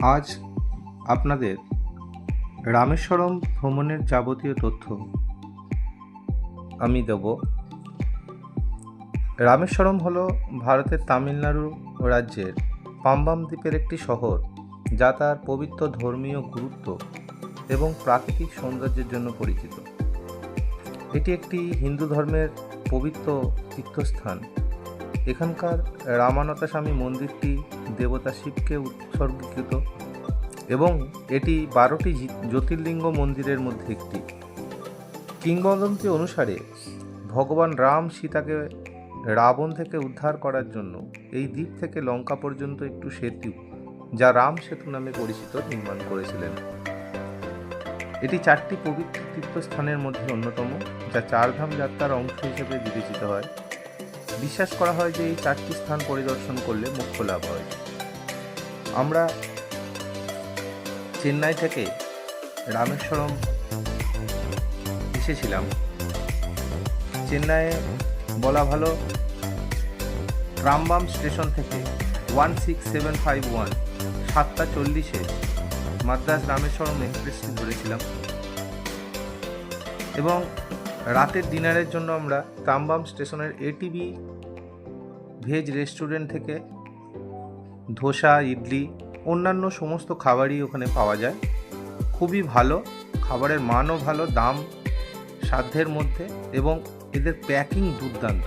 আজ আপনাদের রামেশ্বরম ভ্রমণের যাবতীয় তথ্য আমি দেব। রামেশ্বরম হলো ভারতের তামিলনাড়ু রাজ্যের পাম্বাম দ্বীপের একটি শহর, যা তার পবিত্র ধর্মীয় গুরুত্ব এবং প্রাকৃতিক সৌন্দর্যের জন্য পরিচিত। এটি একটি হিন্দু ধর্মের পবিত্র তীর্থস্থান। এখানকার রামানতাস্বামী মন্দিরটি দেবতা শিবকে উৎসর্গীকৃত এবং এটি 12টি জ্যোতির্লিঙ্গ মন্দিরের মধ্যে একটি। কিংবদন্তি অনুসারে ভগবান রাম সীতাকে রাবণ থেকে উদ্ধার করার জন্য এই দ্বীপ থেকে লঙ্কা পর্যন্ত একটু সেতু, যা রাম সেতু নামে পরিচিত, নির্মাণ করেছিলেন। এটি 4টি পবিত্র তীর্থস্থানের মধ্যে অন্যতম, যা চারধাম যাত্রার অংশ হিসেবে বিবেচিত হয়। বিশ্বাস করা হয় যে এই 4টি স্থান পরিদর্শন করলে মোক্ষ লাভ হয়। আমরা চেন্নাই থেকে রামেশ্বরম এসেছিলাম। চেন্নাইয়ে বলা ভালো পাম্বাম স্টেশন থেকে 16751 7:40 মাদ্রাজ রামেশ্বরম এক্সপ্রেসটি ধরেছিলাম এবং রাতের ডিনারের জন্য আমরা পাম্বাম স্টেশনের এটিবি ভেজ রেস্টুরেন্ট থেকে ধোসা, ইডলি, অন্যান্য সমস্ত খাবারই ওখানে পাওয়া যায়। খুবই ভালো, খাবারের মানও ভালো, দাম সাধ্যের মধ্যে এবং এদের প্যাকিং দুর্দান্ত।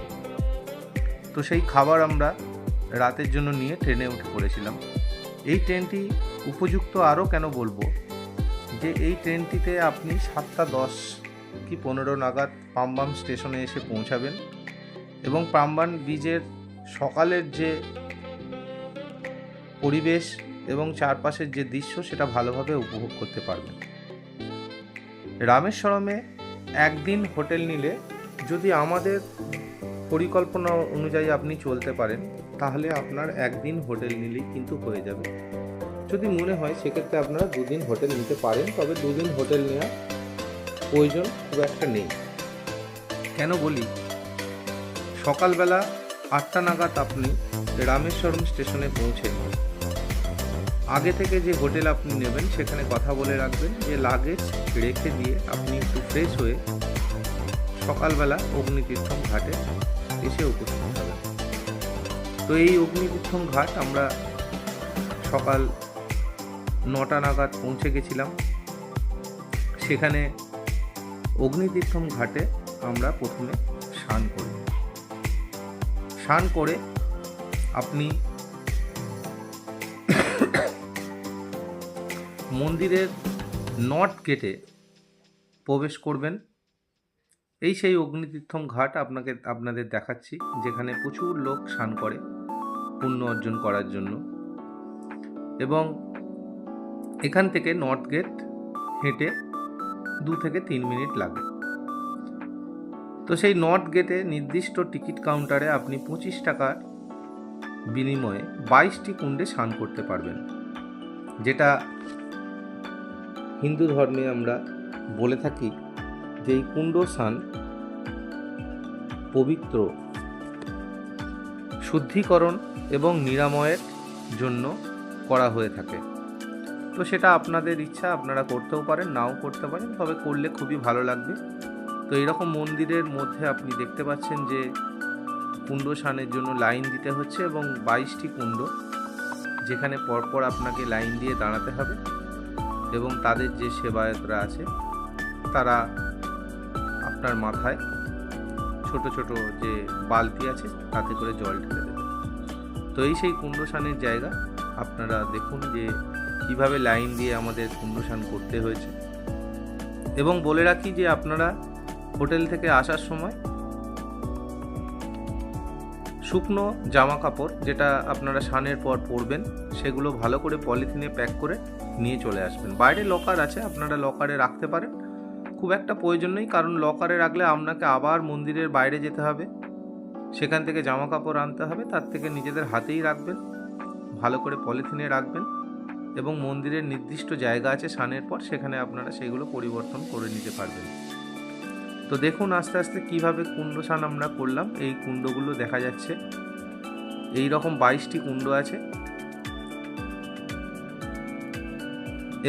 তো সেই খাবার আমরা রাতের জন্য নিয়ে ট্রেনে উঠে পড়েছিলাম। এই ট্রেনটি উপযুক্ত আরও কেন বলবো, যে এই ট্রেনটিতে আপনি 7:10 কি 15 নাগাদ পাম্বাম স্টেশনে এসে পৌঁছাবেন এবং পাম্বাম বিচের সকালের যে পরিবেশ এবং চারপাশের যে দৃশ্য, সেটা ভালোভাবে উপভোগ করতে পারবেন। রামেশ্বরমে একদিন হোটেল নিলে, যদি আমাদের পরিকল্পনা অনুযায়ী আপনি চলতে পারেন, তাহলে আপনার একদিন হোটেল নিলেই কিন্তু হয়ে যাবে। যদি মনে হয় সেক্ষেত্রে আপনারা 2 দিন হোটেল নিতে পারেন, তবে 2 দিন হোটেল নেওয়া প্রয়োজন খুব একটা নেই। কেন বলি, সকালবেলা 8টা নাগাদ আপনি রামেশ্বরম স্টেশনে পৌঁছে আগে থেকে যে হোটেল আপনি নেবেন সেখানে কথা বলে রাখবেন যে লাগেজ রেখে দিয়ে আপনি একটু ফ্রেশ হয়ে সকালবেলা অগ্নিতীর্থম ঘাটে এসে উপস্থিত হবেন। তো এই অগ্নিতীর্থম ঘাট আমরা সকাল 9টা নাগাদ পৌঁছে গেছিলাম। সেখানে অগ্নিতীর্থম ঘাটে আমরা প্রথমে স্নান করি। স্নান করে আপনি মন্দিরের নর্থ গেটে প্রবেশ করবেন। এই সেই অগ্নিতীর্থম ঘাট আপনাদের দেখাচ্ছি, যেখানে প্রচুর লোক স্নান করে পুণ্য অর্জন করার জন্য। এবং এখান থেকে নর্থ গেট হেঁটে 2 থেকে 3 মিনিট লাগে। তো সেই নর্থ গেটে নির্দিষ্ট টিকিট কাউন্টারে আপনি 25 টাকার বিনিময়ে 22টি কুণ্ডে স্নান করতে পারবেন, যেটা হিন্দু ধর্মে আমরা বলে থাকি যে এই কুণ্ড স্নান পবিত্র, শুদ্ধিকরণ এবং নিরাময়ের জন্য করা হয়ে থাকে। তো সেটা আপনাদের ইচ্ছা, আপনারা করতেও পারেন, নাও করতে পারেন, তবে করলে খুবই ভালো লাগবে। তো এইরকম মন্দিরের মধ্যে আপনি দেখতে পাচ্ছেন যে কুণ্ড স্নানের জন্য লাইন দিতে হচ্ছে এবং 22টি কুণ্ড, যেখানে পরপর আপনাকে লাইন দিয়ে দাঁড়াতে হবে এবং তাদের যে সেবায়তরা আছে তারা আপনার মাথায় ছোট ছোট যে বালতি আছে তাতে করে জল ঢেলে দেবে। তো এই সেই কুণ্ড স্নানের জায়গা। আপনারা দেখুন যে কিভাবে লাইন দিয়ে আমাদের কুণ্ড স্নান করতে হয়েছে। এবং বলে রাখি যে আপনারা হোটেল থেকে আসার সময় শুকনো জামা কাপড়, যেটা আপনারা স্নানের পর পরবেন, সেগুলো ভালো করে পলিথিনে প্যাক করে নিয়ে চলে আসবেন। বাইরে লকার আছে, আপনারা লকারে রাখতে পারেন, খুব একটা প্রয়োজন নেই, কারণ লকারে রাখলে আপনাকে আবার মন্দিরের বাইরে যেতে হবে, সেখান থেকে জামা কাপড় আনতে হবে। তার থেকে নিজেদের হাতেই রাখবেন, ভালো করে পলিথিনে রাখবেন এবং মন্দিরের নির্দিষ্ট জায়গা আছে স্নানের পর, সেখানে আপনারা সেগুলো পরিবর্তন করে নিতে পারবেন। তো দেখুন আস্তে আস্তে কিভাবে কুণ্ড স্নান আমরা করলাম। এই কুণ্ডগুলো দেখা যাচ্ছে, এই রকম 22টি কুণ্ড আছে।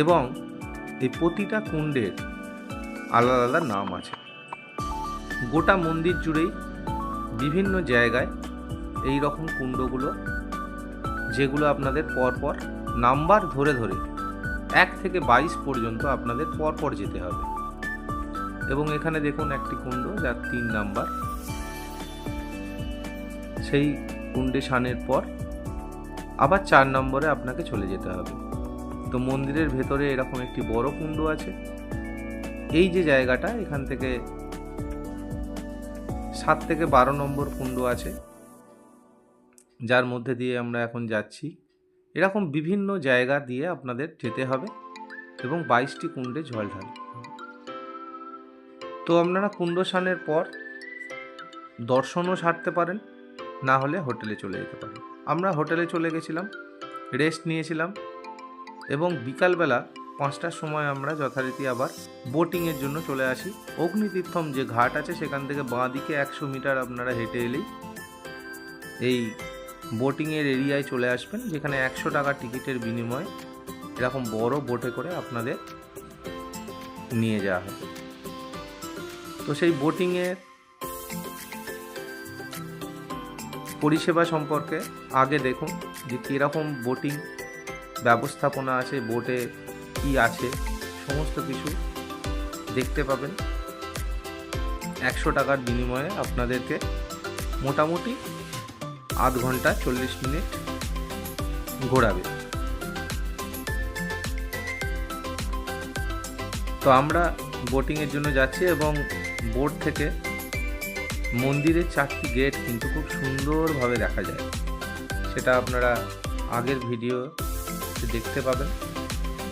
এবং এই প্রতিটা কুণ্ডের আলাদা আলাদা নাম আছে। গোটা মন্দির জুড়েই বিভিন্ন জায়গায় এই রকম কুণ্ডগুলো, যেগুলো আপনাদের পরপর নাম্বার ধরে ধরে 1 থেকে 22 পর্যন্ত আপনাদের পরপর যেতে হবে। এবং এখানে দেখুন একটি কুণ্ড যার 3 নাম্বার, সেই কুণ্ডে স্নানের পর আবার 4 নম্বরে আপনাকে চলে যেতে হবে। তো মন্দিরের ভেতরে এরকম একটি বড় কুণ্ড আছে। এই যে জায়গাটা, এখান থেকে 7 থেকে 12 নম্বর কুণ্ড আছে, যার মধ্যে দিয়ে আমরা এখন যাচ্ছি। এরকম বিভিন্ন জায়গা দিয়ে আপনাদের যেতে হবে এবং 22টি কুণ্ডে জল ঢালতে হবে। তো আপনারা কুণ্ড স্নানের পর দর্শনও সারতে পারেন, না হলে হোটেলে চলে যেতে পারেন। আমরা হোটেলে চলে গেছিলাম, রেস্ট নিয়েছিলাম এবং বিকালবেলা 5টার সময় আমরা যথারীতি আবার বোটিংয়ের জন্য চলে আসি। অগ্নিতীর্থম যে ঘাট আছে সেখান থেকে বাঁ দিকে 100 মিটার আপনারা হেঁটে এলেই এই বোটিংয়ের এরিয়ায় চলে আসবেন, যেখানে 100 টাকা টিকিটের বিনিময়ে এরকম বড় বোটে করে আপনাদের নিয়ে যাওয়া হবে। তো সেই বোটিংয়ের পরিষেবা সম্পর্কে আগে দেখুন যে কীরকম বোটিং ব্যবস্থাপনা আছে, বোটে কি আছে, সমস্ত কিছু দেখতে পাবেন। 100 টাকার বিনিময়ে আপনাদেরকে মোটামুটি আধ ঘন্টা 40 মিনিট ঘোরাবে। তো আমরা বোটিংয়ের জন্য যাচ্ছি এবং বোট থেকে মন্দিরের 4টি গেট কিন্তু খুব সুন্দরভাবে দেখা যায়। সেটা আপনারা আগের ভিডিও দেখতে পাবেন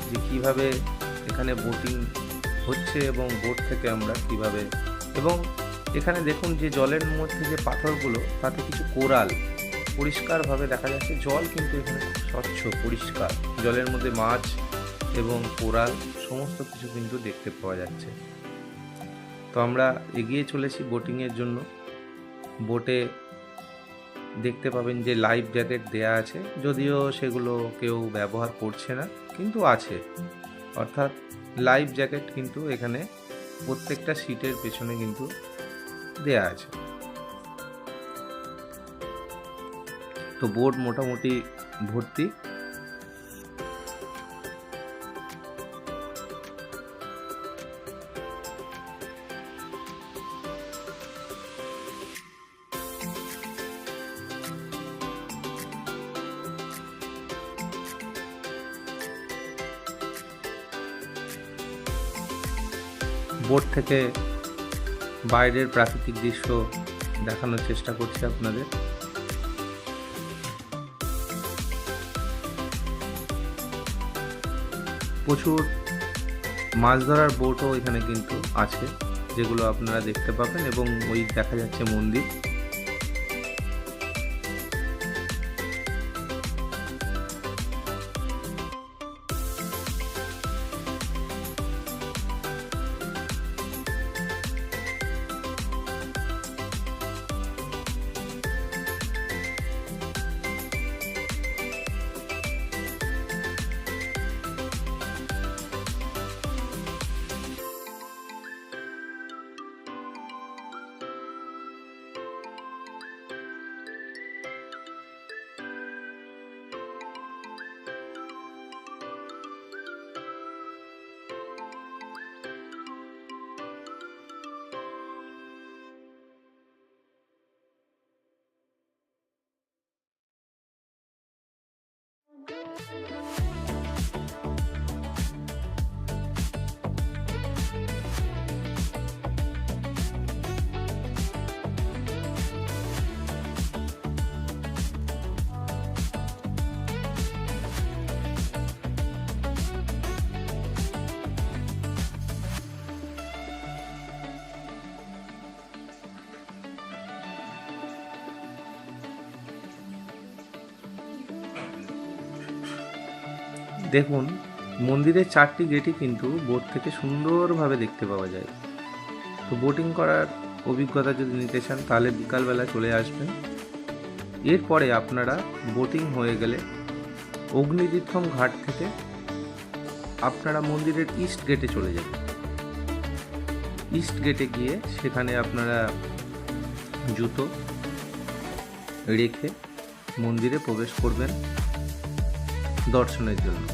যে কীভাবে এখানে বোটিং হচ্ছে এবং বোট থেকে আমরা কিভাবে, এবং এখানে দেখুন যে জলের মধ্যে যে পাথরগুলো, তাতে কিছু কোরাল পরিষ্কারভাবে দেখা যাচ্ছে। জল কিন্তু এখানে খুব স্বচ্ছ পরিষ্কার, জলের মধ্যে মাছ এবং কোরাল সমস্ত কিছু কিন্তু দেখতে পাওয়া যাচ্ছে। তো আমরা এগিয়ে চলেছি বোটিংয়ের জন্য। বোটে দেখতে পাবেন যে লাইফ জ্যাকেট দেয়া আছে, যদিও সেগুলো কেউ ব্যবহার করছে না, কিন্তু আছে। অর্থাৎ লাইফ জ্যাকেট কিন্তু এখানে প্রত্যেকটা সিটের পেছনে কিন্তু দেয়া আছে। তো বোট মোটামুটি ভর্তি। বোট থেকে বাইরের প্রাকৃতিক দৃশ্য দেখানোর চেষ্টা করছি আপনাদের। প্রচুর মাছ ধরার বোটও এখানে কিন্তু আছে, যেগুলো আপনারা দেখতে পাবেন, এবং ওই দেখা যাচ্ছে মন্দির। দেখুন মন্দিরের 4টি গেটই কিন্তু বোট থেকে সুন্দরভাবে দেখতে পাওয়া যায়। তো বোটিং করার অভিজ্ঞতা যদি নিতে চান তাহলে বিকালবেলা চলে আসবেন। এরপরে আপনারা বোটিং হয়ে গেলে অগ্নিতীর্থম ঘাট থেকে আপনারা মন্দিরের ইস্ট গেটে চলে যাবেন। ইস্ট গেটে গিয়ে সেখানে আপনারা জুতো রেখে মন্দিরে প্রবেশ করবেন দর্শনের জন্য।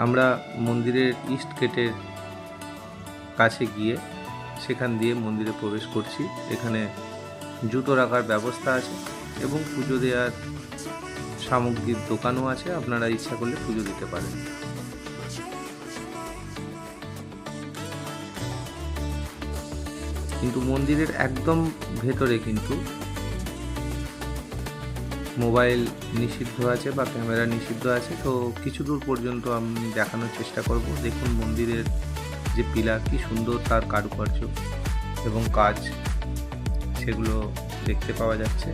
আমরা মন্দিরের ইস্ট গেটের কাছে গিয়ে সেখান দিয়ে মন্দিরে প্রবেশ করছি। এখানে জুতো রাখার ব্যবস্থা আছে এবং পুজো দেওয়ার সামগ্রীর দোকানও আছে, আপনারা ইচ্ছা করলে পুজো দিতে পারেন। কিন্তু মন্দিরের একদম ভেতরে কিন্তু মোবাইল নিষিদ্ধ আছে বা ক্যামেরা নিষিদ্ধ আছে। তো কিছু দূর পর্যন্ত আমি দেখানোর চেষ্টা করব। দেখুন মন্দিরের যে পিলার, কি সুন্দর তার কারুকার্য এবং কাজ, সেগুলো দেখতে পাওয়া যাচ্ছে।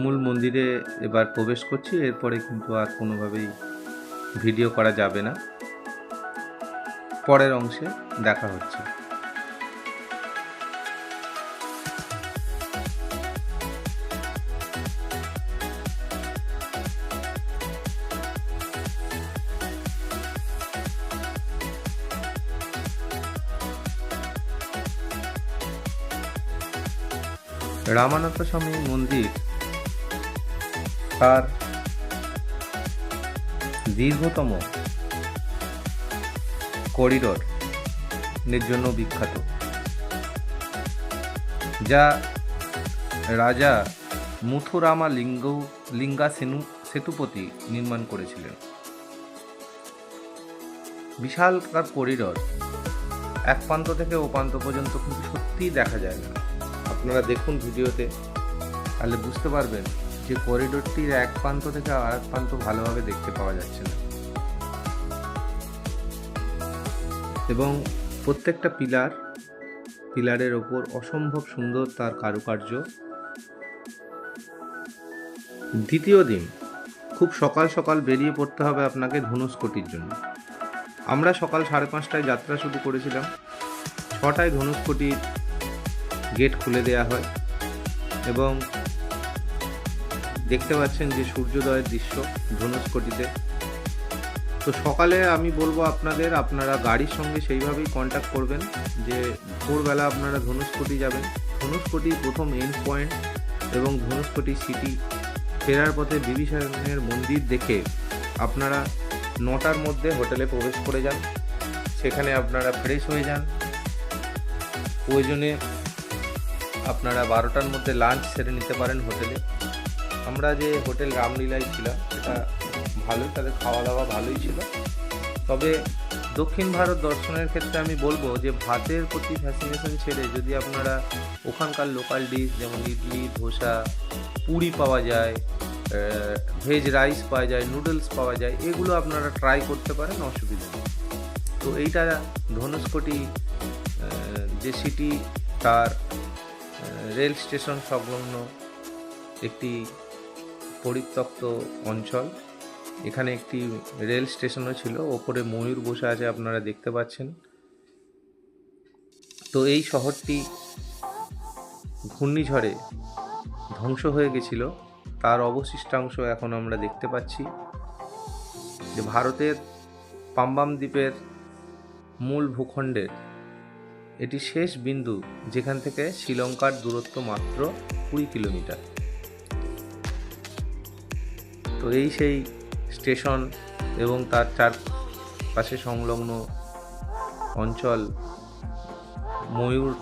মূল মন্দিরে এবার প্রবেশ করছি। এরপরে কিন্তু আর কোনোভাবেই ভিডিও করা যাবে না। পরের অংশে দেখা হচ্ছে। রামানাথ স্বামী মন্দির তার দীর্ঘতম করিডোরের জন্য বিখ্যাত, যা রাজা মুথুরামা লিঙ্গা সেতুপতি নির্মাণ করেছিলেন। বিশালকার করিডোর, এক প্রান্ত থেকে ও প্রান্ত পর্যন্ত কিন্তু সত্যিই দেখা যায় না। আপনারা দেখুন ভিডিওতে, তাহলে বুঝতে পারবেন যে করিডোরটির এক প্রান্ত থেকে আর এক প্রান্ত ভালোভাবে দেখতে পাওয়া যাচ্ছে না। এবং প্রত্যেকটা পিলারের ওপর অসম্ভব সুন্দর তার কারুকার্য। দ্বিতীয় দিন খুব সকাল সকাল বেরিয়ে পড়তে হবে আপনাকে ধনুষ্কোটির জন্য। আমরা সকাল 5:30টায় যাত্রা শুরু করেছিলাম। 6টায় ধনুষ্কোটির গেট খুলে দেওয়া হয় এবং দেখতে পাচ্ছেন যে সূর্যোদয়ের দৃশ্য ধনুষ্কোটিতে। তো সকালে আমি বলবো আপনারা গাড়ির সঙ্গে সেইভাবেই কন্ট্যাক্ট করবেন যে ভোরবেলা আপনারা ধনুষ্কোটি যাবেন। ধনুষ্কোটি প্রথম এন্ড পয়েন্ট এবং ধনুষ্কোটি সিটি ফেরার পথে বিভীষণের মন্দির দেখে আপনারা 9টার মধ্যে হোটেলে প্রবেশ করে যান। সেখানে আপনারা ফ্রেশ হয়ে যান। প্রয়োজনে আপনারা 12টার মধ্যে লাঞ্চ সেরে নিতে পারেন হোটেলে। আমরা যে হোটেল রামলীলায় ছিলাম সেটা ভালোই, তাদের খাওয়া দাওয়া ভালোই ছিল। তবে দক্ষিণ ভারত দর্শনের ক্ষেত্রে আমি বলবো যে ভাতের প্রতি ফ্যাসিনেশন ছেড়ে যদি আপনারা ওখানকার লোকাল ডিশ যেমন ইডলি, ধোসা পুরি পাওয়া যায়, ভেজ রাইস পাওয়া যায়, নুডলস পাওয়া যায়, এগুলো আপনারা ট্রাই করতে পারেন, অসুবিধা নেই। তো এইটা ধনুষ্কোটি যে সিটি, তার রেল স্টেশন সংলগ্ন একটি পরিত্যক্ত অঞ্চল। এখানে একটি রেল স্টেশনও ছিল, ওপরে ময়ূর বসে আছে আপনারা দেখতে পাচ্ছেন। তো এই শহরটি ঘূর্ণিঝড়ে ধ্বংস হয়ে গেছিল, তার অবশিষ্টাংশ এখন আমরা দেখতে পাচ্ছি। যে ভারতের পাম্বাম দ্বীপের মূল ভূখণ্ডের এটি শেষ বিন্দু, যেখান থেকে শ্রীলঙ্কার দূরত্ব মাত্র 20 কিলোমিটার। তো এই সেই স্টেশন এবং তার চারপাশে সংলগ্ন অঞ্চল। ময়ূর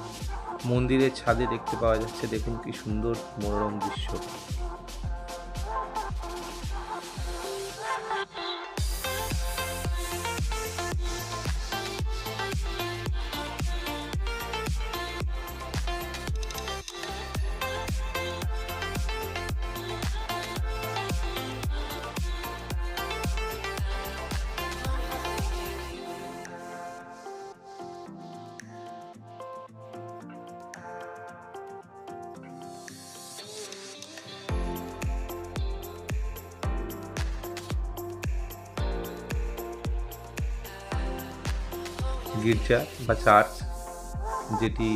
মন্দিরের ছাদে দেখতে পাওয়া যাচ্ছে, দেখুন কি সুন্দর মনোরম দৃশ্য। গির্জা বা চার্চ, যেটি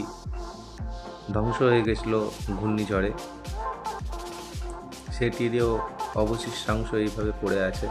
ধ্বংস হয়ে গেছিল ঘূর্ণিঝড়ে, সেটিরও অবশিষ্টাংশ এইভাবে পড়ে আছে।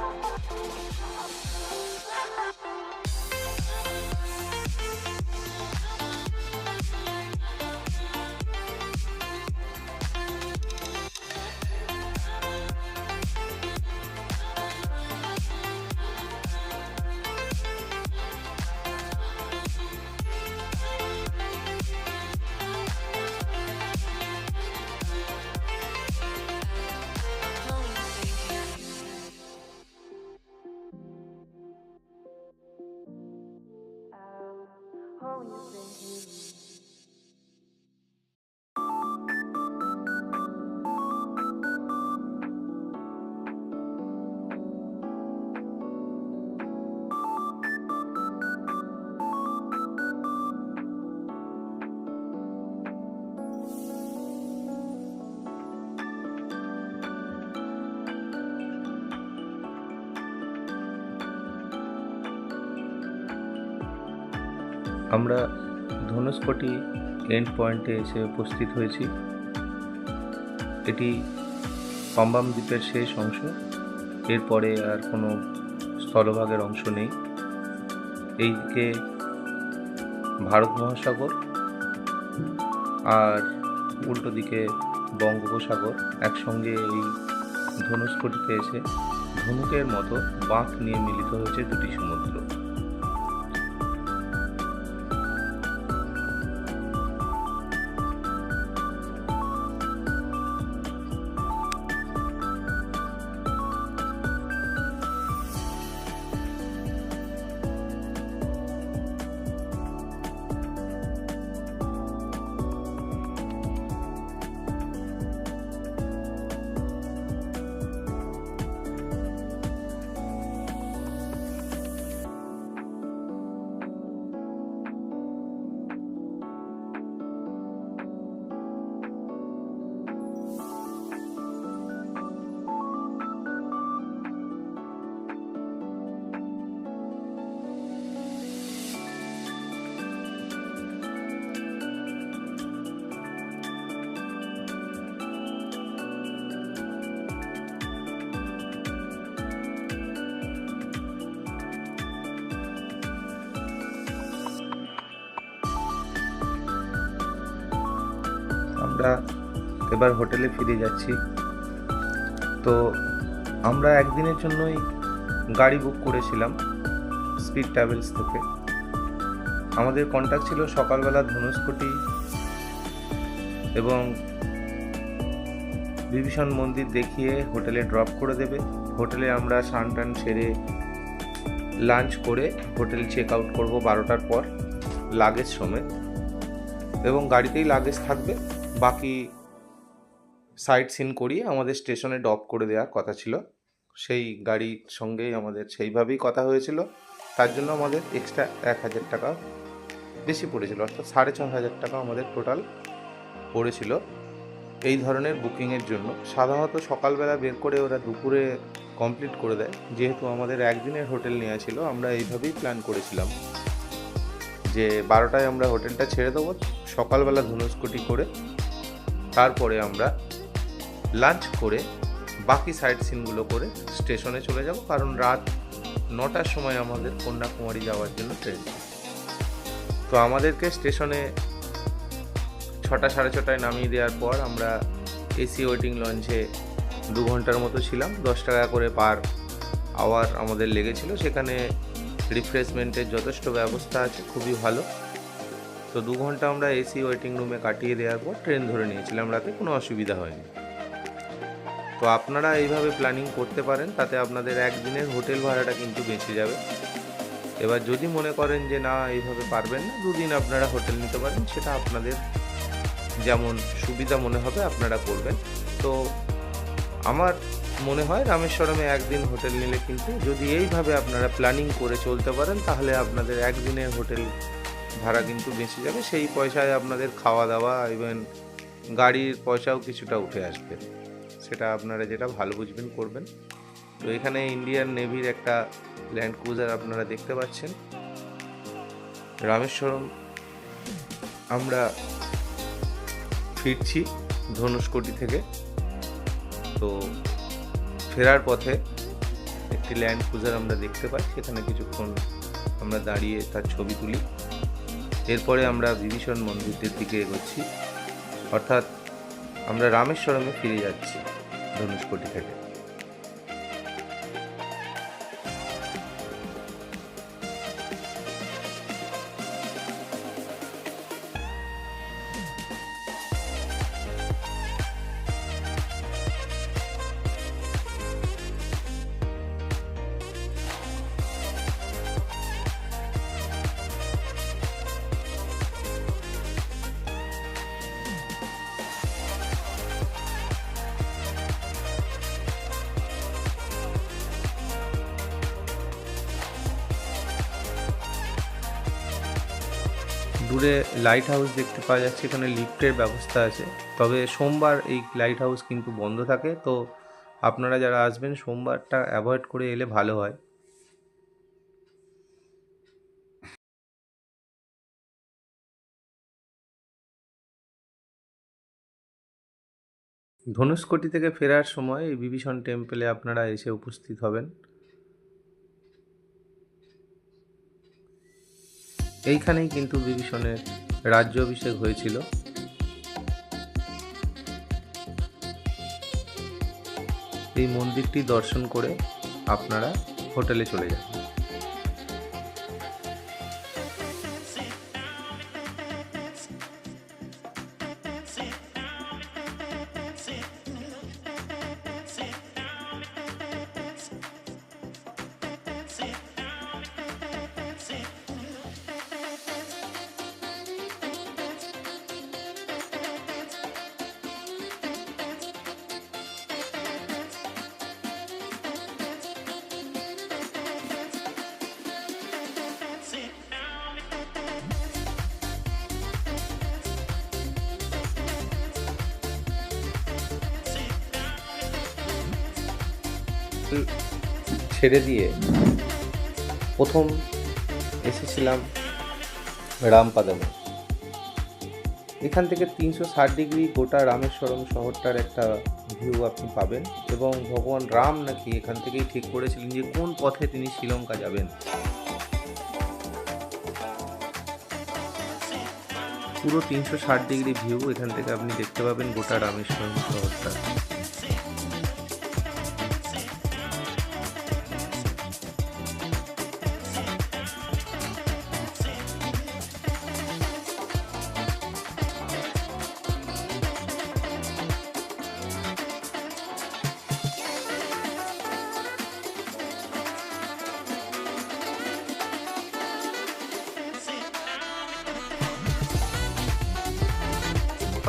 আমরা ধনুষ্কোটি এন্ড পয়েন্টে এসে উপস্থিত হয়েছি। এটি পাম্বাম দ্বীপের শেষ অংশ, এরপরে আর কোনো স্থলভাগের অংশ নেই। এইদিকে ভারত মহাসাগর আর উল্টো দিকে বঙ্গোপসাগর একসঙ্গে এই ধনুষ্কোটিতে এসে ধনুকের মতো বাঁক নিয়ে মিলিত হয়েছে দুটি সমুদ্র। আমরা এবার হোটেলে ফিরে যাচ্ছি। তো আমরা একদিনের জন্যই গাড়ি বুক করেছিলাম স্পিড ট্রাভেলস থেকে। আমাদের কন্ট্যাক্ট ছিল সকালবেলা ধনুষ্কোটি এবং বিভীষণ মন্দির দেখিয়ে হোটেলে ড্রপ করে দেবে। হোটেলে আমরা স্নান টান সেরে লাঞ্চ করে হোটেল চেক আউট করবো 12টার পর লাগেজ সমেত, এবং গাড়িতেই লাগেজ থাকবে। বাকি সাইট সিন করিয়ে আমাদের স্টেশনে ড্রপ করে দেওয়ার কথা ছিল। সেই গাড়ির সঙ্গেই আমাদের সেইভাবেই কথা হয়েছিল। তার জন্য আমাদের এক্সট্রা 1,000 টাকা বেশি পড়েছিল, অর্থাৎ 6,500 টাকা আমাদের টোটাল পড়েছিল এই ধরনের বুকিংয়ের জন্য। সাধারণত সকালবেলা বের করে ওরা দুপুরে কমপ্লিট করে দেয়। যেহেতু আমাদের একদিনের হোটেল নেওয়া ছিল, আমরা এইভাবেই প্ল্যান করেছিলাম যে 12টায় আমরা হোটেলটা ছেড়ে দেবো, সকালবেলা ধনুষকোটি করে তারপরে আমরা লাঞ্চ করে বাকি সাইট সিনগুলো করে স্টেশনে চলে যাব, কারণ রাত 9টার সময় আমাদের কন্যাকুমারী যাওয়ার জন্য ট্রেন। তো আমাদেরকে স্টেশনে 6টা সাড়ে 6টায় নামিয়ে দেওয়ার পর আমরা এসি ওয়েটিং লঞ্চে 2 ঘন্টার মতো ছিলাম। 10 টাকা করে পার আওয়ার আমাদের লেগেছিল। সেখানে রিফ্রেশমেন্টের যথেষ্ট ব্যবস্থা আছে, খুবই ভালো। তো 2 ঘন্টা আমরা এসি ওয়েটিং রুমে কাটিয়ে দেওয়ার পর ট্রেন ধরে নিয়েছিলাম রাতে, কোনো অসুবিধা হয়নি। তো আপনারা এইভাবে প্ল্যানিং করতে পারেন, তাতে আপনাদের একদিনের হোটেল ভাড়াটা কিন্তু বেঁচে যাবে। এবার যদি মনে করেন যে না এইভাবে পারবেন না, 2 দিন আপনারা হোটেল নিতে পারেন, সেটা আপনাদের যেমন সুবিধা মনে হবে আপনারা করবেন। তো আমার মনে হয় রামেশ্বরমে একদিন হোটেল নিলে কিন্তু যদি এইভাবে আপনারা প্ল্যানিং করে চলতে পারেন, তাহলে আপনাদের একদিনের হোটেল ভাড়া কিন্তু বেঁচে যাবে। সেই পয়সায় আপনাদের খাওয়া দাওয়া ইভেন গাড়ির পয়সাও কিছুটা উঠে আসবে। সেটা আপনারা যেটা ভালো বুঝবেন করবেন। তো এখানে ইন্ডিয়ান নেভির একটা ল্যান্ড ক্রুজার আপনারা দেখতে পাচ্ছেন। রামেশ্বরম আমরা ফিরছি ধনুষকোটি থেকে। তো ফেরার পথে একটি ল্যান্ড ক্রুজার আমরা দেখতে পাই, সেখানে কিছুক্ষণ আমরা দাঁড়িয়ে তার ছবি তুলি। এরপরে আমরা বিভীষণ মন্দিরের দিকে এগোচ্ছি, অর্থাৎ আমরা রামেশ্বরমে ফিরে যাচ্ছি ধনুষকোটি থেকে। দূরে লাইট হাউস দেখতে পাওয়া যাচ্ছে, এখানে লিফটের ব্যবস্থা আছে। তবে সোমবার এই লাইট হাউস কিন্তু বন্ধ থাকে, তো আপনারা যারা আসবেন সোমবারটা অ্যাভয়েড করে এলে ভালো হয়। ধনুষকোটি থেকে ফেরার সময় এই বিভীষণ টেম্পলে আপনারা এসে উপস্থিত হবেন। এইখানেই কিন্তু বিভীষণের রাজ্যাভিষেক হয়েছিল। এই মন্দিরটি দর্শন করে আপনারা হোটেলে চলে যাবেন। ছেড়ে দিয়ে প্রথম এসেছিলাম রামপাদমে। এখান থেকে 360 ডিগ্রি গোটা রামেশ্বরম শহরটার একটা ভিউ আপনি পাবেন, এবং ভগবান রাম নাকি এখান থেকেই ঠিক করেছিলেন যে কোন পথে তিনি শ্রীলঙ্কা যাবেন। পুরো 360 ডিগ্রি ভিউ এখান থেকে আপনি দেখতে পাবেন গোটা রামেশ্বরম শহরটা।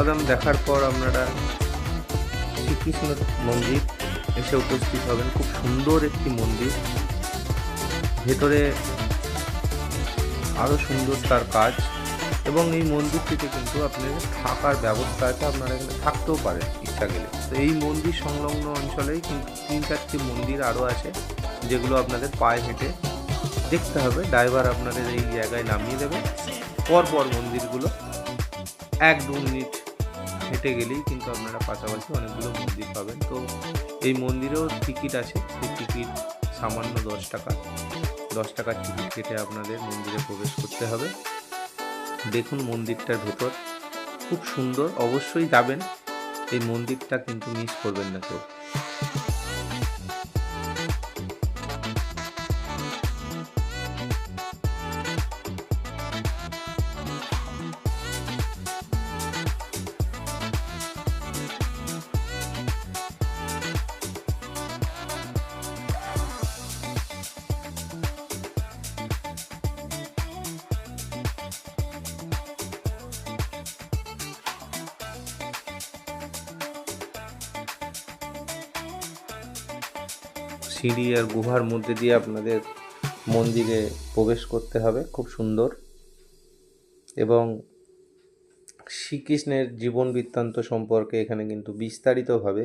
বাদাম দেখার পর আপনারা শ্রীকৃষ্ণ মন্দির এসে উপস্থিত হবেন। খুব সুন্দর একটি মন্দির, ভেতরে আরও সুন্দর তার কাজ, এবং এই মন্দিরটিতে কিন্তু আপনাদের থাকার ব্যবস্থা আছে, আপনারা এখানে থাকতেও পারেন ইচ্ছা গেলে। তো এই মন্দির সংলগ্ন অঞ্চলেই কিন্তু 3-4টি মন্দির আরও আছে, যেগুলো আপনাদের পায়ে হেঁটে দেখতে হবে। ড্রাইভার আপনাদের এই জায়গায় নামিয়ে দেবে। পরপর মন্দিরগুলো 1-2 মিনিট হেঁটে গেলেই কিন্তু আপনারা পাশাপাশি অনেকগুলো মন্দির পাবেন। তো এই মন্দিরেও টিকিট আছে, সেই টিকিট সামান্য 10 টাকা। 10 টাকার টিকিট কেটে আপনাদের মন্দিরে প্রবেশ করতে হবে। দেখুন মন্দিরটার ভেতর খুব সুন্দর, অবশ্যই যাবেন, এই মন্দিরটা কিন্তু মিস করবেন না কেউ। সিঁড়ি আর গুহার মধ্যে দিয়ে আপনাদের মন্দিরে প্রবেশ করতে হবে, খুব সুন্দর। এবং শ্রীকৃষ্ণের জীবন বৃত্তান্ত সম্পর্কে এখানে কিন্তু বিস্তারিতভাবে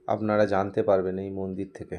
আপনারা জানতে পারবেন এই মন্দির থেকে।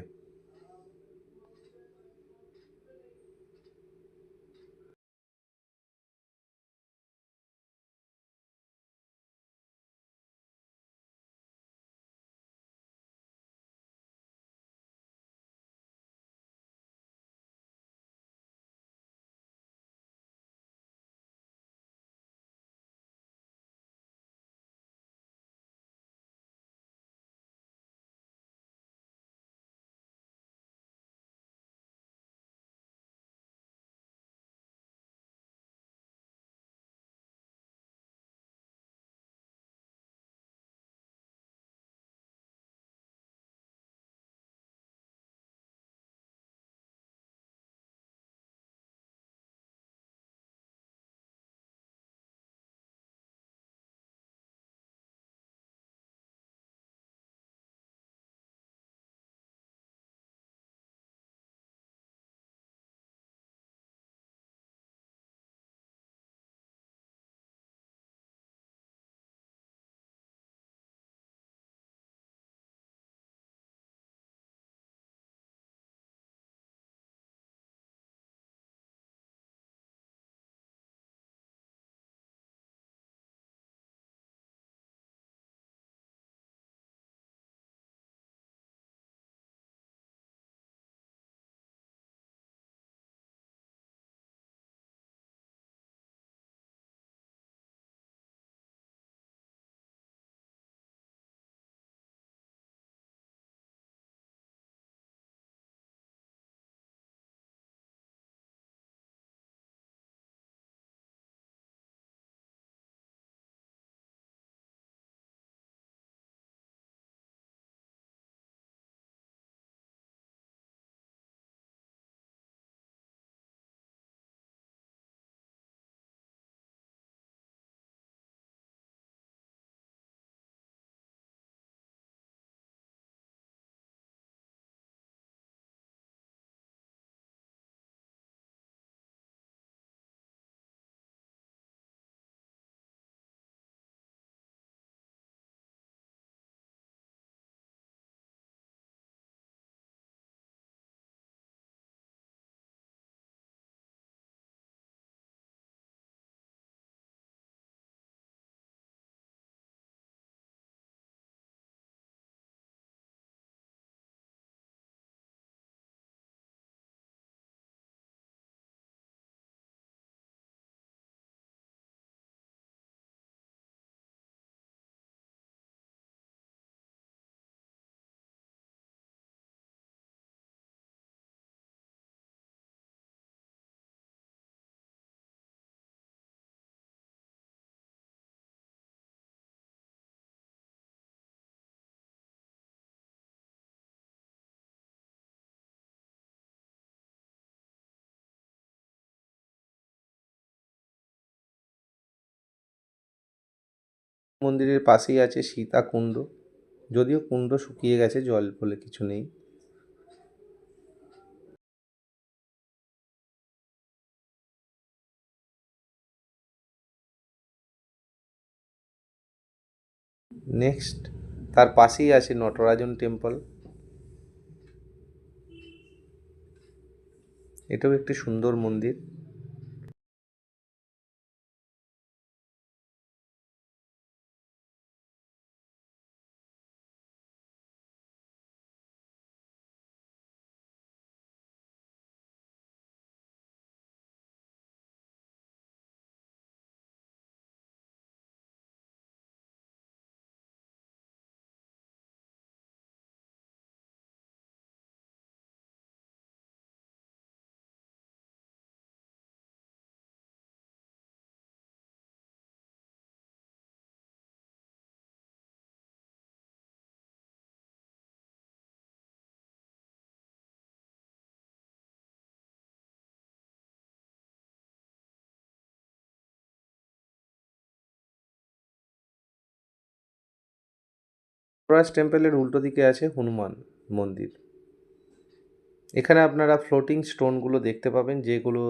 মন্দিরের পাশেই আছে সীতাকুণ্ড, যদিও কুণ্ড শুকিয়ে গেছে, জল বলে কিছু নেই। নেক্সট তার পাশেই আছে নটরাজন টেম্পল। এটাও একটি সুন্দর মন্দির। নটরাজ টেম্পলের উল্টো দিকে আছে হনুমান মন্দির। এখানে আপনারা ফ্লোটিং স্টোনগুলো দেখতে পাবেন, যেগুলো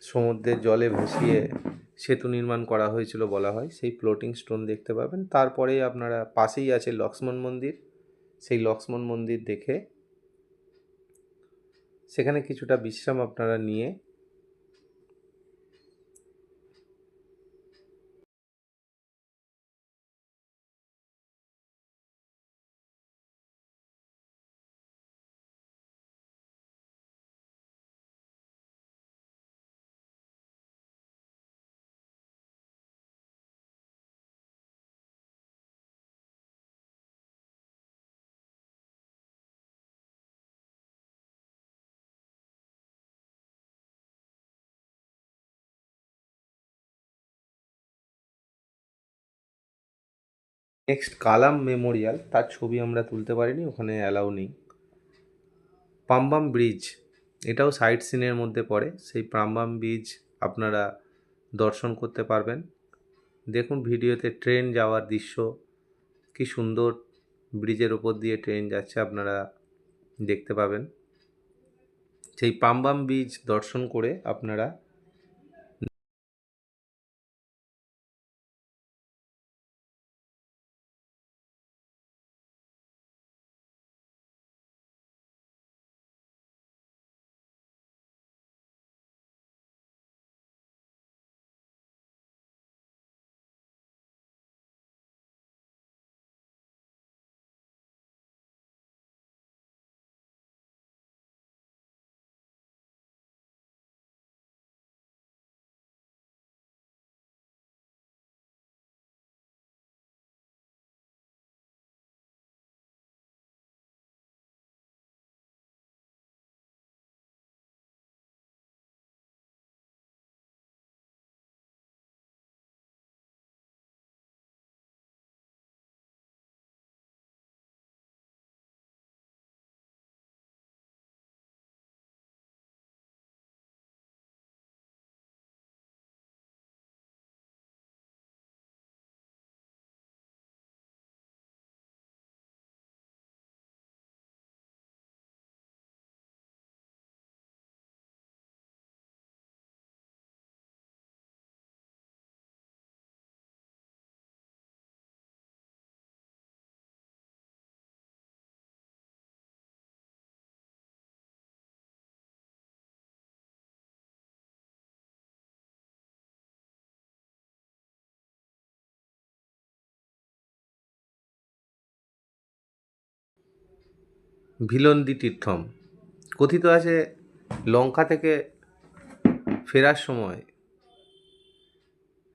সমুদ্রের জলে ভাসিয়ে সেতু নির্মাণ করা হয়েছিল বলা হয়, সেই ফ্লোটিং স্টোন দেখতে পাবেন। তারপরে আপনারা পাশেই আছে লক্ষ্মণ মন্দির। সেই লক্ষ্মণ মন্দির দেখে সেখানে কিছুটা বিশ্রাম আপনারা নিয়ে নেক্সট কালাম মেমোরিয়াল, তার ছবি আমরা তুলতে পারিনি, ওখানে অ্যালাউ নেই। পাম্বাম ব্রিজ, এটাও সাইট সিনের মধ্যে পড়ে। সেই পাম্বাম ব্রিজ আপনারা দর্শন করতে পারবেন। দেখুন ভিডিওতে ট্রেন যাওয়ার দৃশ্য, কি সুন্দর ব্রিজের ওপর দিয়ে ট্রেন যাচ্ছে আপনারা দেখতে পাবেন। সেই পাম্বাম ব্রিজ দর্শন করে আপনারা ভিলন্দি তীর্থম। কথিত আছে লঙ্কা থেকে ফেরার সময়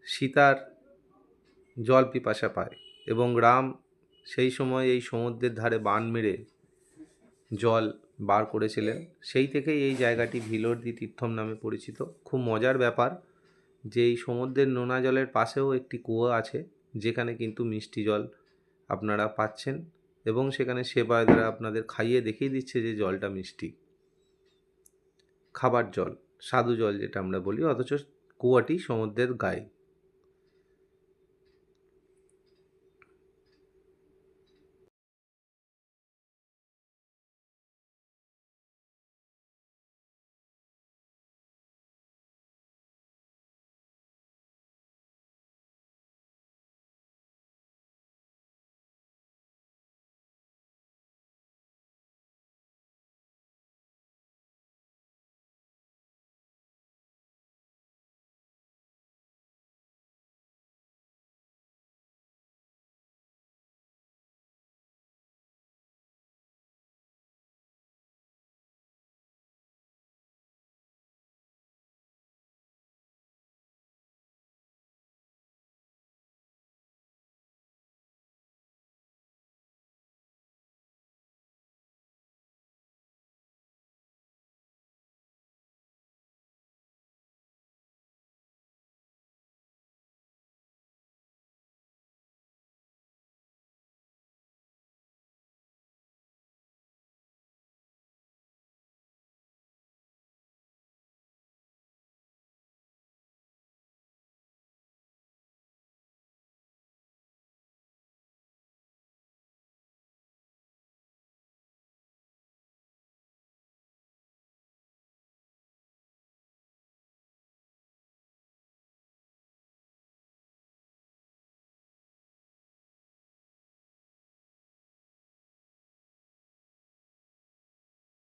সীতার জল পিপাসা পায় এবং রাম সেই সময় এই সমুদ্রের ধারে বান মেরে জল বার করেছিলেন। সেই থেকেই এই জায়গাটি ভিলন্দি তীর্থম নামে পরিচিত। খুব মজার ব্যাপার যে এই সমুদ্রের নোনা জলের পাশেও একটি কুয়ো আছে, যেখানে কিন্তু মিষ্টি জল আপনারা পাচ্ছেন এবং সেখানে সেবায়তরা আপনাদের খাইয়ে দেখিয়ে দিচ্ছে যে জলটা মিষ্টি, খাবার জল, স্বাদু জল যেটা আমরা বলি, অথচ কুয়াটি সমুদ্রের গায়ে।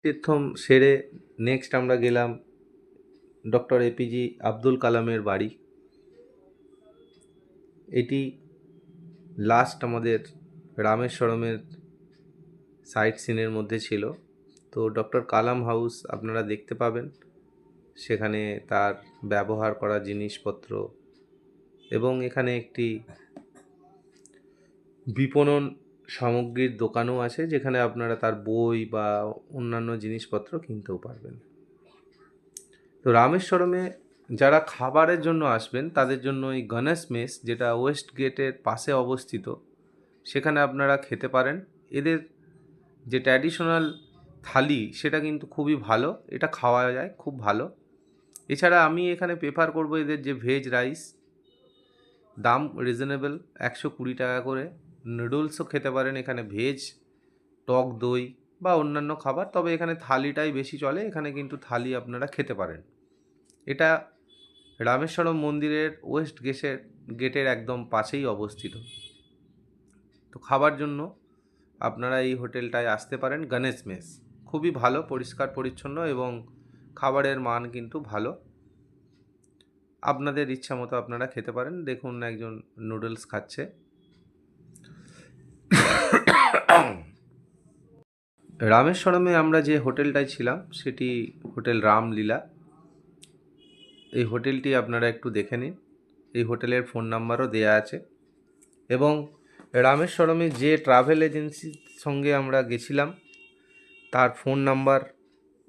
তীর্থম সেরে নেক্সট আমরা গেলাম ডক্টর এপিজি আব্দুল কালামের বাড়ি। এটি লাস্ট আমাদের রামেশ্বরমের সাইট সিনের মধ্যে ছিল। তো ডক্টর কালাম হাউস আপনারা দেখতে পাবেন, সেখানে তার ব্যবহার করা জিনিসপত্র এবং এখানে একটি বিপণন সামগ্রীর দোকানও আছে, যেখানে আপনারা তার বই বা অন্যান্য জিনিসপত্র কিনতেও পারবেন। তো রামেশ্বরমে যারা খাবারের জন্য আসবেন তাদের জন্য এই গণেশ মেস, যেটা ওয়েস্ট গেটের পাশে অবস্থিত, সেখানে আপনারা খেতে পারেন। এদের যে ট্র্যাডিশনাল থালি সেটা কিন্তু খুবই ভালো, এটা খাওয়া যায় খুব ভালো। এছাড়া আমি এখানে প্রেফার করব এদের যে ভেজ রাইস, দাম রিজনেবল, 120 টাকা করে। নুডলসও খেতে পারেন এখানে, ভেজ, টক দই বা অন্যান্য খাবার, তবে এখানে থালিটাই বেশি চলে, এখানে কিন্তু থালি আপনারা খেতে পারেন। এটা রামেশ্বরম মন্দিরের ওয়েস্ট গেটের একদম পাশেই অবস্থিত। তো খাবার জন্য আপনারা এই হোটেলটায় আসতে পারেন, গণেশ মেস। খুবই ভালো, পরিষ্কার পরিচ্ছন্ন এবং খাবারের মান কিন্তু ভালো। আপনাদের ইচ্ছা মতো আপনারা খেতে পারেন। দেখুন একজন নুডলস খাচ্ছে। রামেশ্বরমে আমরা যে হোটেলটায় ছিলাম সেটি হোটেল রামলীলা। এই হোটেলটি আপনারা একটু দেখে নিন, এই হোটেলের ফোন নাম্বারও দেয়া আছে। এবং রামেশ্বরমে যে ট্রাভেল এজেন্সির সঙ্গে আমরা গেছিলাম তার ফোন নাম্বার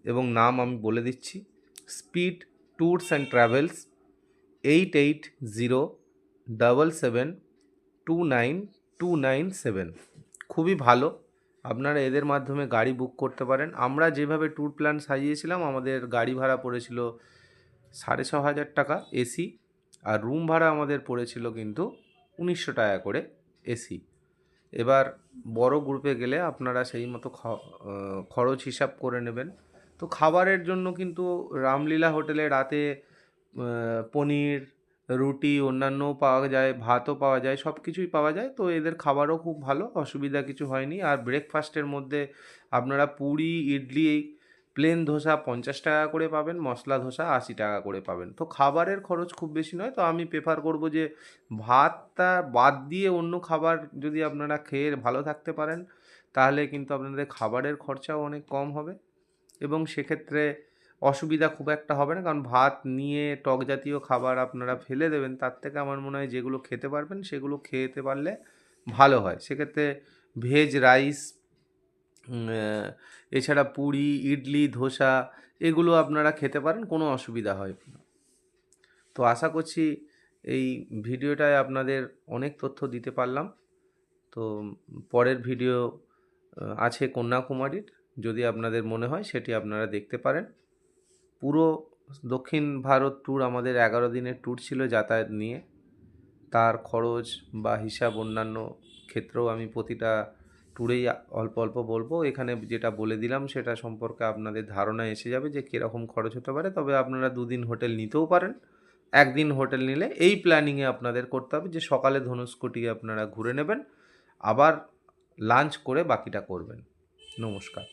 এবং নাম আমি বলে দিচ্ছি: স্পিড ট্যুরস অ্যান্ড ট্রাভেলস, 8807729297। খুবই ভালো, আপনারা এদের মাধ্যমে গাড়ি বুক করতে পারেন। আমরা যেভাবে ট্যুর প্ল্যান সাজিয়েছিলাম, আমাদের গাড়ি ভাড়া পড়েছিল 6,500 টাকা এসি, আর রুম ভাড়া আমাদের পড়েছিল কিন্তু 1900 টাকা করে এসি। এবার বড় গ্রুপে গেলে আপনারা সেই মতো খরচ হিসাব করে নেবেন। তো খাবারের জন্য কিন্তু রামলীলা হোটেলে রাতে পনির, রুটি, অন্যান্যও পাওয়া যায়, ভাতও পাওয়া যায়, সব কিছুই পাওয়া যায়। তো এদের খাবারও খুব ভালো, অসুবিধা কিছু হয়নি। আর ব্রেকফাস্টের মধ্যে আপনারা পুরি, ইডলি, প্লেন ধোসা 50 টাকা করে পাবেন, মশলা ধোসা 80 টাকা করে পাবেন। তো খাবারের খরচ খুব বেশি নয়। তো আমি প্রেফার করব যে ভাতটা বাদ দিয়ে অন্য খাবার যদি আপনারা খেয়ে ভালো থাকতে পারেন, তাহলে কিন্তু আপনাদের খাবারের খরচাও অনেক কম হবে এবং সেক্ষেত্রে অসুবিধা খুব একটা হবে না। কারণ ভাত নিয়ে টক জাতীয় খাবার আপনারা ফেলে দেবেন, তার থেকে আমার মনে হয় যেগুলো খেতে পারবেন সেগুলো খেতে পারলে ভালো হয়। সেক্ষেত্রে ভেজ রাইস, এছাড়া পুরি, ইডলি, ধোসা এগুলো আপনারা খেতে পারেন, কোনো অসুবিধা হয় না। তো আশা করছি এই ভিডিওটায় আপনাদের অনেক তথ্য দিতে পারলাম। তো পরের ভিডিও আছে কন্যাকুমারীর, যদি আপনাদের মনে হয় সেটি আপনারা দেখতে পারেন। পুরো দক্ষিণ ভারত ট্যুর আমাদের 11 দিনের ট্যুর ছিল যাতায়াত নিয়ে। তার খরচ বা হিসাব অন্যান্য ক্ষেত্রেও আমি প্রতিটা ট্যুরেই অল্প অল্প বলবো। এখানে যেটা বলে দিলাম সেটা সম্পর্কে আপনাদের ধারণা এসে যাবে যে কীরকম খরচ হতে পারে। তবে আপনারা 2 দিন হোটেল নিতেও পারেন। 1 দিন হোটেল নিলে এই প্ল্যানিংয়ে আপনাদের করতে হবে যে সকালে ধনুষকোটি আপনারা ঘুরে নেবেন, আবার লাঞ্চ করে বাকিটা করবেন। নমস্কার।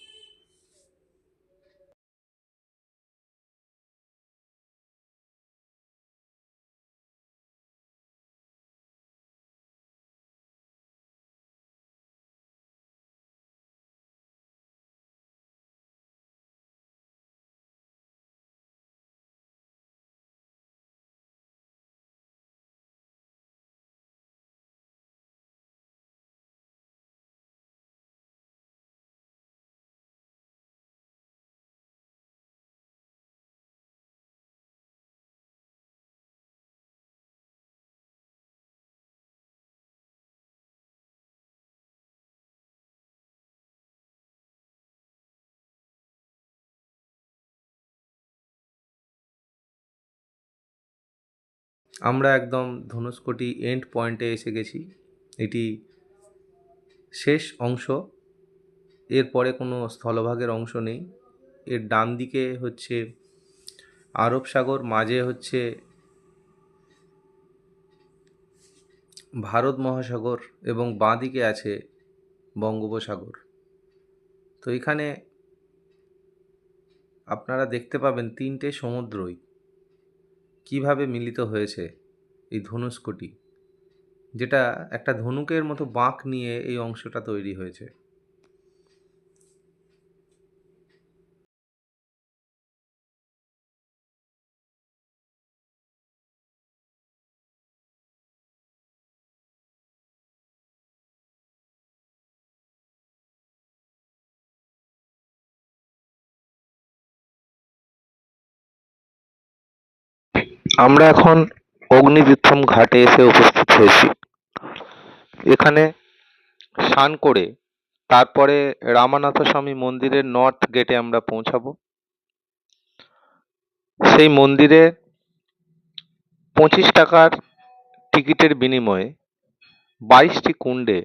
আমরা একদম ধনুষকোটি এন্ড পয়েন্টে এসে গেছি। এটি শেষ অংশ, এরপরে কোনো স্থলভাগের অংশ নেই। এর ডান দিকে হচ্ছে আরব সাগর, মাঝে হচ্ছে ভারত মহাসাগর এবং বাঁ দিকে আছে বঙ্গোপসাগর। তো এখানে আপনারা দেখতে পাবেন তিনটে সমুদ্রই কিভাবে মিলিত হয়েছে এই ধনুষ্কটি, যেটা একটা ধনুকের মতো বাঁক নিয়ে এই অংশটা তৈরি হয়েছে। আমরা এখন অগ্নিবীক্ষণ ঘাটে এসে উপস্থিত হয়েছি। এখানে স্নান করে তারপরে রামানাথ স্বামী মন্দিরের নর্থ গেটে আমরা পৌঁছাবো। সেই মন্দিরে 25 টাকার টিকিটের বিনিময়ে 22টি কুণ্ডে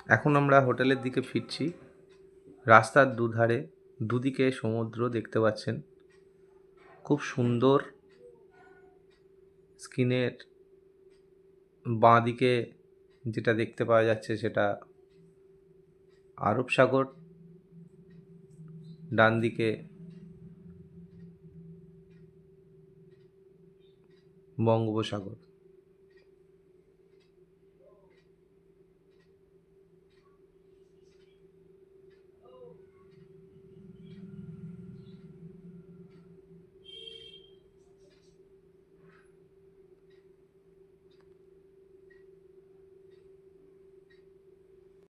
এখন আমরা হোটেলের দিকে ফিরছি। রাস্তার দুধারে দুদিকে সমুদ্র দেখতে পাচ্ছেন। খুব সুন্দর। স্ক্রিনের বাঁ দিকে যেটা দেখতে পাওয়া যাচ্ছে সেটা আরব সাগর, ডান দিকে বঙ্গোপসাগর।